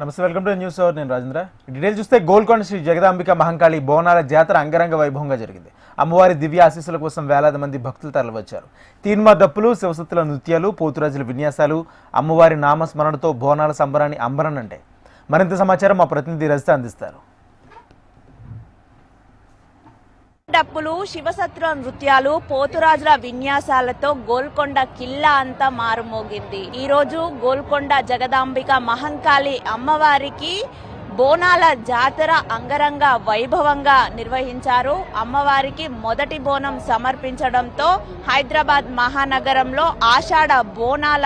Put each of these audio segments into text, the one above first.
నమస్తే, welcome to news hour. నేను Rajendra. Detail చూస్తే గోల్కొండ శ్రీ జగదాంబిక మహంకాళి బోనాల జాతర అంగరంగ వైభవంగా జరిగింది. అమ్మవారి దివ్య ఆశీస్సుల కోసం వేలాది మంది భక్తులు తరలివచ్చారు. తీన్మా దప్పులు, శివసత్తుల నృత్యాలు, పోతురాజుల విన్యాసాలు, అమ్మవారి నామస్మరణతో బోనాల సంబరాన్ని అంబరనంటే. మరింత సమాచారం మా ప్రతినిధి రజిత అందిస్తారు. డప్పులు, శివసత్ర నృత్యాలు, పోతురాజుల విన్యాసాలతో గోల్కొండ కిల్లా అంతా మారుమోగింది. ఈ రోజు గోల్కొండ జగదాంబిక మహంకాళి అమ్మవారికి బోనాల జాతర అంగరంగ వైభవంగా నిర్వహించారు. అమ్మవారికి మొదటి బోనం సమర్పించడంతో హైదరాబాద్ మహానగరంలో ఆషాఢ బోనాల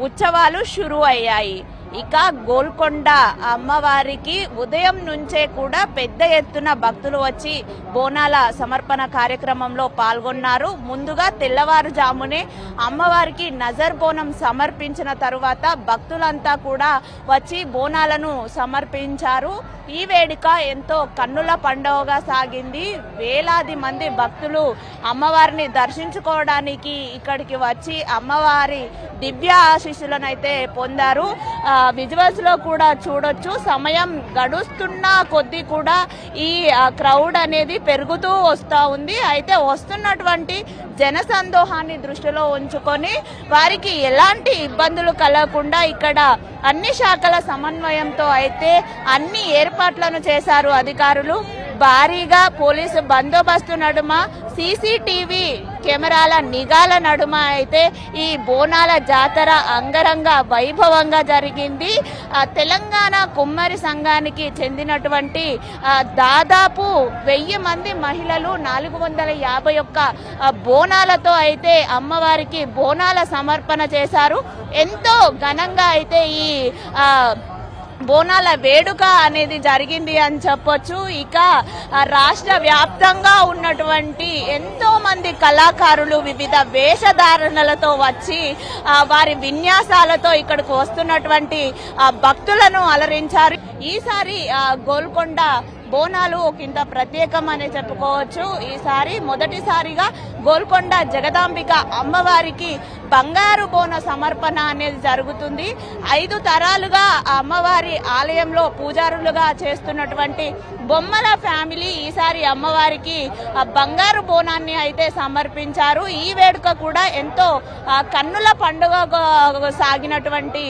ఉత్సవాలు షురూ అయ్యాయి. ఇక గోల్కొండ అమ్మవారికి ఉదయం నుంచే కూడా పెద్ద ఎత్తున భక్తులు వచ్చి బోనాల సమర్పణ కార్యక్రమంలో పాల్గొన్నారు. ముందుగా తెల్లవారుజామునే అమ్మవారికి నజర్ బోనం సమర్పించిన తరువాత భక్తులంతా కూడా వచ్చి బోనాలను సమర్పించారు. ఈ వేడుక ఎంతో కన్నుల పండుగగా సాగింది. వేలాది మంది భక్తులు అమ్మవారిని దర్శించుకోవడానికి ఇక్కడికి వచ్చి అమ్మవారి దివ్య ఆశీస్సులను అయితే పొందారు. విజువల్స్ లో కూడా చూడొచ్చు. సమయం గడుస్తున్న కొద్దీ కూడా ఈ క్రౌడ్ అనేది పెరుగుతూ వస్తూ ఉంది. అయితే వస్తున్నటువంటి జనసందోహాన్ని దృష్టిలో ఉంచుకొని వారికి ఎలాంటి ఇబ్బందులు కలగకుండా ఇక్కడ అన్ని శాఖల సమన్వయంతో అయితే అన్ని ఏర్పాట్లను చేశారు అధికారులు. భారీగా పోలీసు బందోబస్తు నడుమ, సీసీటీవీ కెమెరాల నిఘాల నడుమ అయితే ఈ బోనాల జాతర అంగరంగ వైభవంగా జరిగింది. తెలంగాణ కుమ్మరి సంఘానికి చెందినటువంటి దాదాపు 1000 మంది మహిళలు 451 బోనాలతో అయితే అమ్మవారికి బోనాల సమర్పణ చేశారు. ఎంతో ఘనంగా అయితే ఈ బోనాల వేడుక అనేది జరిగింది అని చెప్పొచ్చు. ఇక రాష్ట్ర వ్యాప్తంగా ఉన్నటువంటి ఎంతో మంది కళాకారులు వివిధ వేషధారణలతో వచ్చి వారి విన్యాసాలతో ఇక్కడికి వస్తున్నటువంటి భక్తులను అలరించారు. ఈసారి గోల్కొండ బోనాలు ఒకంత ప్రత్యేకం అనే చెప్పుకోవచ్చు. ఈసారి మొదటిసారిగా గోల్కొండ జగదాంబిక అమ్మవారికి బంగారు బోన సమర్పణ అనేది జరుగుతుంది. 5 తరాలుగా అమ్మవారి ఆలయంలో పూజారులుగా చేస్తున్నటువంటి బొమ్మల ఫ్యామిలీ ఈసారి అమ్మవారికి బంగారు బోనాన్ని అయితే సమర్పించారు. ఈ వేడుక కూడా ఎంతో కన్నుల పండుగ సాగినటువంటి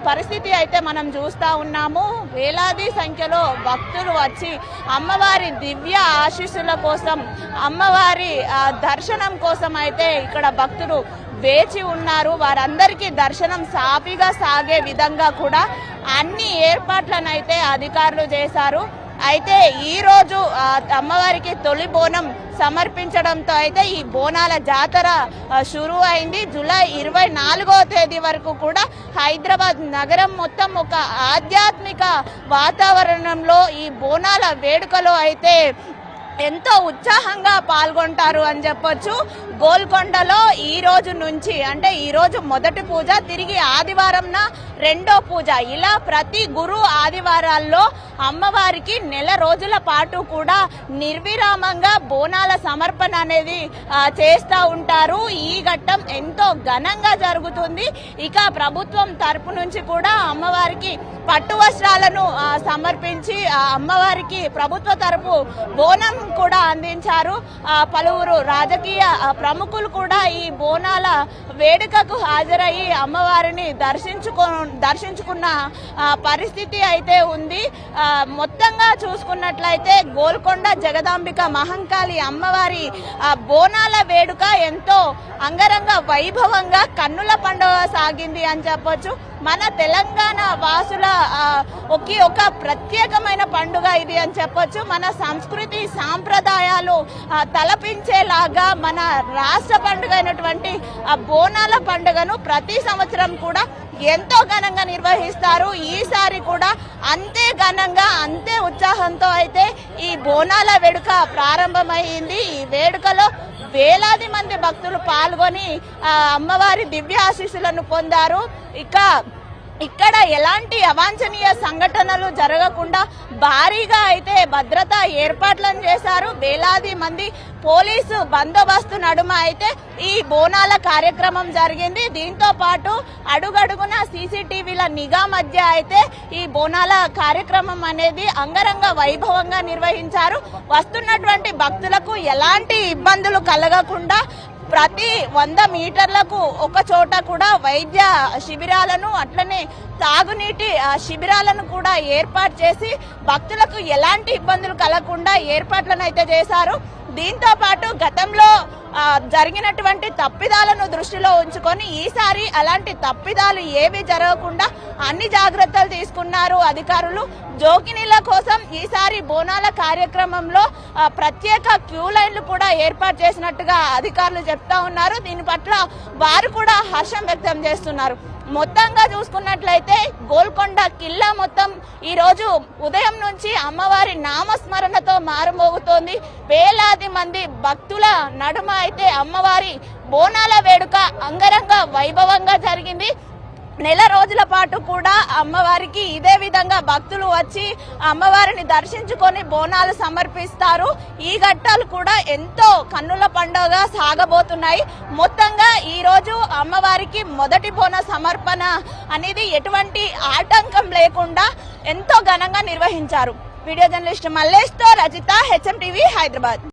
పరిస్థితి అయితే మనం చూస్తా ఉన్నాము. వేలాది సంఖ్యలో భక్తులు వచ్చి అమ్మవారి దివ్య ఆశీస్సుల కోసం, అమ్మవారి దర్శనం కోసం అయితే ఇక్కడ భక్తులు వేచి ఉన్నారు. వారందరికీ దర్శనం సాఫీగా సాగే విధంగా కూడా అన్ని ఏర్పాట్లను అయితే అధికారులు చేశారు. అయితే ఈ రోజు అమ్మవారికి తొలి బోనం సమర్పించడంతో అయితే ఈ బోనాల జాతర షురూ అయింది. జూలై 24వ తేదీ వరకు కూడా హైదరాబాద్ నగరం మొత్తం ఒక ఆధ్యాత్మిక వాతావరణంలో ఈ బోనాల వేడుకలో అయితే ఎంతో ఉత్సాహంగా పాల్గొంటారు అని చెప్పొచ్చు. గోల్కొండలో ఈ రోజు నుంచి, అంటే ఈ రోజు మొదటి పూజ, తిరిగి ఆదివారంన రెండో పూజ, ఇలా ప్రతి గురు ఆదివారాల్లో అమ్మవారికి నెల రోజుల పాటు కూడా నిర్విరామంగా బోనాల సమర్పణ అనేది చేస్తూ ఉంటారు. ఈ ఘట్టం ఎంతో ఘనంగా జరుగుతుంది. ఇక ప్రభుత్వం తరపు నుంచి కూడా అమ్మవారికి పట్టు వస్త్రాలను సమర్పించి అమ్మవారికి ప్రభుత్వ తరపు బోనం కూడా అందించారు. పలువురు రాజకీయ ప్రముఖులు కూడా ఈ బోనాల వేడుకకు హాజరయ్యి అమ్మవారిని దర్శించుకున్న పరిస్థితి అయితే ఉంది. మొత్తంగా చూసుకున్నట్లయితే గోల్కొండ జగదాంబిక మహంకాళి అమ్మవారి బోనాల వేడుక ఎంతో అంగరంగ వైభవంగా కన్నుల పండుగ సాగింది అని చెప్పొచ్చు. మన తెలంగాణ వాసుల ఒక ప్రత్యేకమైన పండుగ ఇది అని చెప్పొచ్చు. మన సంస్కృతి సాంప్రదాయాలు తలపించేలాగా మన రాష్ట్ర పండుగ అయినటువంటి బోనాల పండుగను ప్రతి సంవత్సరం కూడా ఎంతో ఘనంగా నిర్వహిస్తారు. ఈసారి కూడా అంతే ఘనంగా, అంతే ఉత్సాహంతో అయితే ఈ బోనాల వేడుక ప్రారంభమైంది. ఈ వేడుకలో వేలాది మంది భక్తులు పాల్గొని అమ్మవారి దివ్య ఆశీస్సులను పొందారు. ఇక ఇక్కడ ఎలాంటి అవాంఛనీయ సంఘటనలు జరగకుండా భారీగా అయితే భద్రతా ఏర్పాట్లను చేశారు. వేలాది మంది పోలీసు బందోబస్తు నడుమ అయితే ఈ బోనాల కార్యక్రమం జరిగింది. దీంతో పాటు అడుగడుగున సీసీటీవీల నిఘా మధ్య అయితే ఈ బోనాల కార్యక్రమం అనేది అంగరంగ వైభవంగా నిర్వహించారు. వస్తున్నటువంటి భక్తులకు ఎలాంటి ఇబ్బందులు కలగకుండా ప్రతి 100 మీటర్లకు ఒక చోట కూడా వైద్య శిబిరాలను అట్లనే తాగునీటి శిబిరాలను కూడా ఏర్పాటు చేసి భక్తులకు ఎలాంటి ఇబ్బందులు కలగకుండా ఏర్పాట్లను అయితే చేశారు. దీంతో పాటు గతంలో జరిగినటువంటి తప్పిదాలను దృష్టిలో ఉంచుకొని ఈసారి అలాంటి తప్పిదాలు ఏవి జరగకుండా అన్ని జాగ్రత్తలు తీసుకున్నారు అధికారులు. జోకినీల కోసం ఈసారి బోనాల కార్యక్రమంలో ప్రత్యేక క్యూ లైన్లు కూడా ఏర్పాటు చేసినట్టుగా అధికారులు చెప్తా ఉన్నారు. దీని పట్ల వారు కూడా హర్షం వ్యక్తం చేస్తున్నారు. మొత్తంగా చూసుకున్నట్లయితే గోల్కొండ కిల్లా మొత్తం ఈ రోజు ఉదయం నుంచి అమ్మవారి నామస్మరణతో మారుమోగుతోంది. వేలాది మంది భక్తుల నడుమ అయితే అమ్మవారి బోనాల వేడుక అంగరంగ వైభవంగా జరిగింది. నెల రోజుల పాటు కూడా అమ్మవారికి ఇదే విధంగా భక్తులు వచ్చి అమ్మవారిని దర్శించుకొని బోనాలు సమర్పిస్తారు. ఈ ఘట్టాలు కూడా ఎంతో కన్నుల పండుగ సాగబోతున్నాయి. మొత్తంగా ఈ రోజు అమ్మవారికి మొదటి బోన సమర్పణ అనేది ఎటువంటి ఆటంకం లేకుండా ఎంతో ఘనంగా నిర్వహించారు. వీడియో జర్నలిస్ట్ మల్లేష్తో రజిత, హెచ్ఎం టీవీ, హైదరాబాద్.